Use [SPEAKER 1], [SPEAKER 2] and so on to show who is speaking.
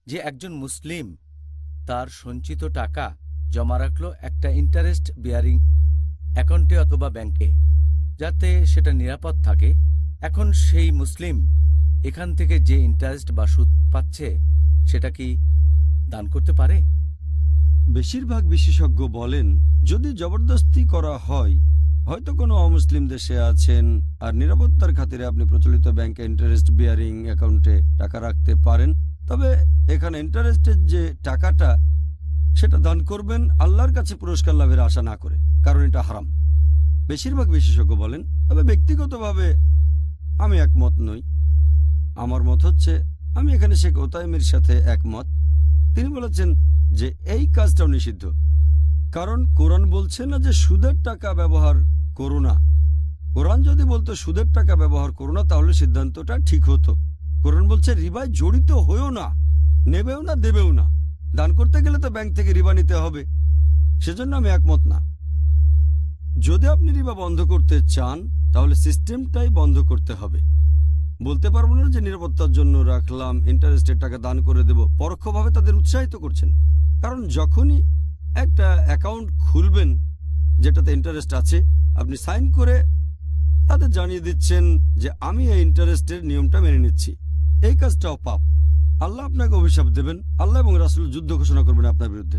[SPEAKER 1] যে একজন মুসলিম তার সঞ্চিত টাকা জমা রাখলো একটা ইন্টারেস্ট বিয়ারিং অ্যাকাউন্টে অথবা ব্যাংকে, যাতে সেটা নিরাপদ থাকে। এখন সেই মুসলিম এখান থেকে যে ইন্টারেস্ট বা সুদ পাচ্ছে সেটা কি দান করতে পারে?
[SPEAKER 2] বেশিরভাগ বিশেষজ্ঞ বলেন, যদি জবরদস্তি করা হয়, হয়তো কোনো অমুসলিম দেশে আছেন আর নিরাপত্তার খাতিরে আপনি প্রচলিত ব্যাংকে ইন্টারেস্ট বিয়ারিং অ্যাকাউন্টে টাকা রাখতে পারেন, তবে এখানে ইন্টারেস্টের যে টাকাটা সেটা দান করবেন আল্লাহর কাছে পুরস্কার লাভের আশা না করে, কারণ এটা হারাম। বেশিরভাগ বিশেষজ্ঞ বলেন, তবে ব্যক্তিগতভাবে আমি একমত নই। আমার মত হচ্ছে, আমি এখানে শেখ ওতাইমের সাথে একমত। তিনি বলেছেন যে এই কাজটাও নিষিদ্ধ, কারণ কোরআন বলছে না যে সুদের টাকা ব্যবহার করো না। কোরআন যদি বলতো সুদের টাকা ব্যবহার করো না, তাহলে সিদ্ধান্তটা ঠিক হতো। কোরআন বলছে রিবায় জড়িত হয়েও না, নেবেও না, দেবেও না। দান করতে গেলে তো ব্যাংক থেকে রিবা নিতে হবে, সেজন্য আমি একমত না। যদি আপনি রিবা বন্ধ করতে চান, তাহলে সিস্টেমটাই বন্ধ করতে হবে। বলতে পারবো না যে নিরাপত্তার জন্য রাখলাম, ইন্টারেস্টের টাকা দান করে দেব। পরোক্ষভাবে তাদের উৎসাহিত করছেন, কারণ যখনই একটা অ্যাকাউন্ট খুলবেন যেটাতে ইন্টারেস্ট আছে, আপনি সাইন করে তাদের জানিয়ে দিচ্ছেন যে আমি এই ইন্টারেস্টের নিয়মটা মেনে নিচ্ছি। এই কাজটাও পাপ। আল্লাহ আপনাকে অভিশাপ দেবেন, আল্লাহ এবং রাসূল যুদ্ধ ঘোষণা করবেন আপনার বিরুদ্ধে।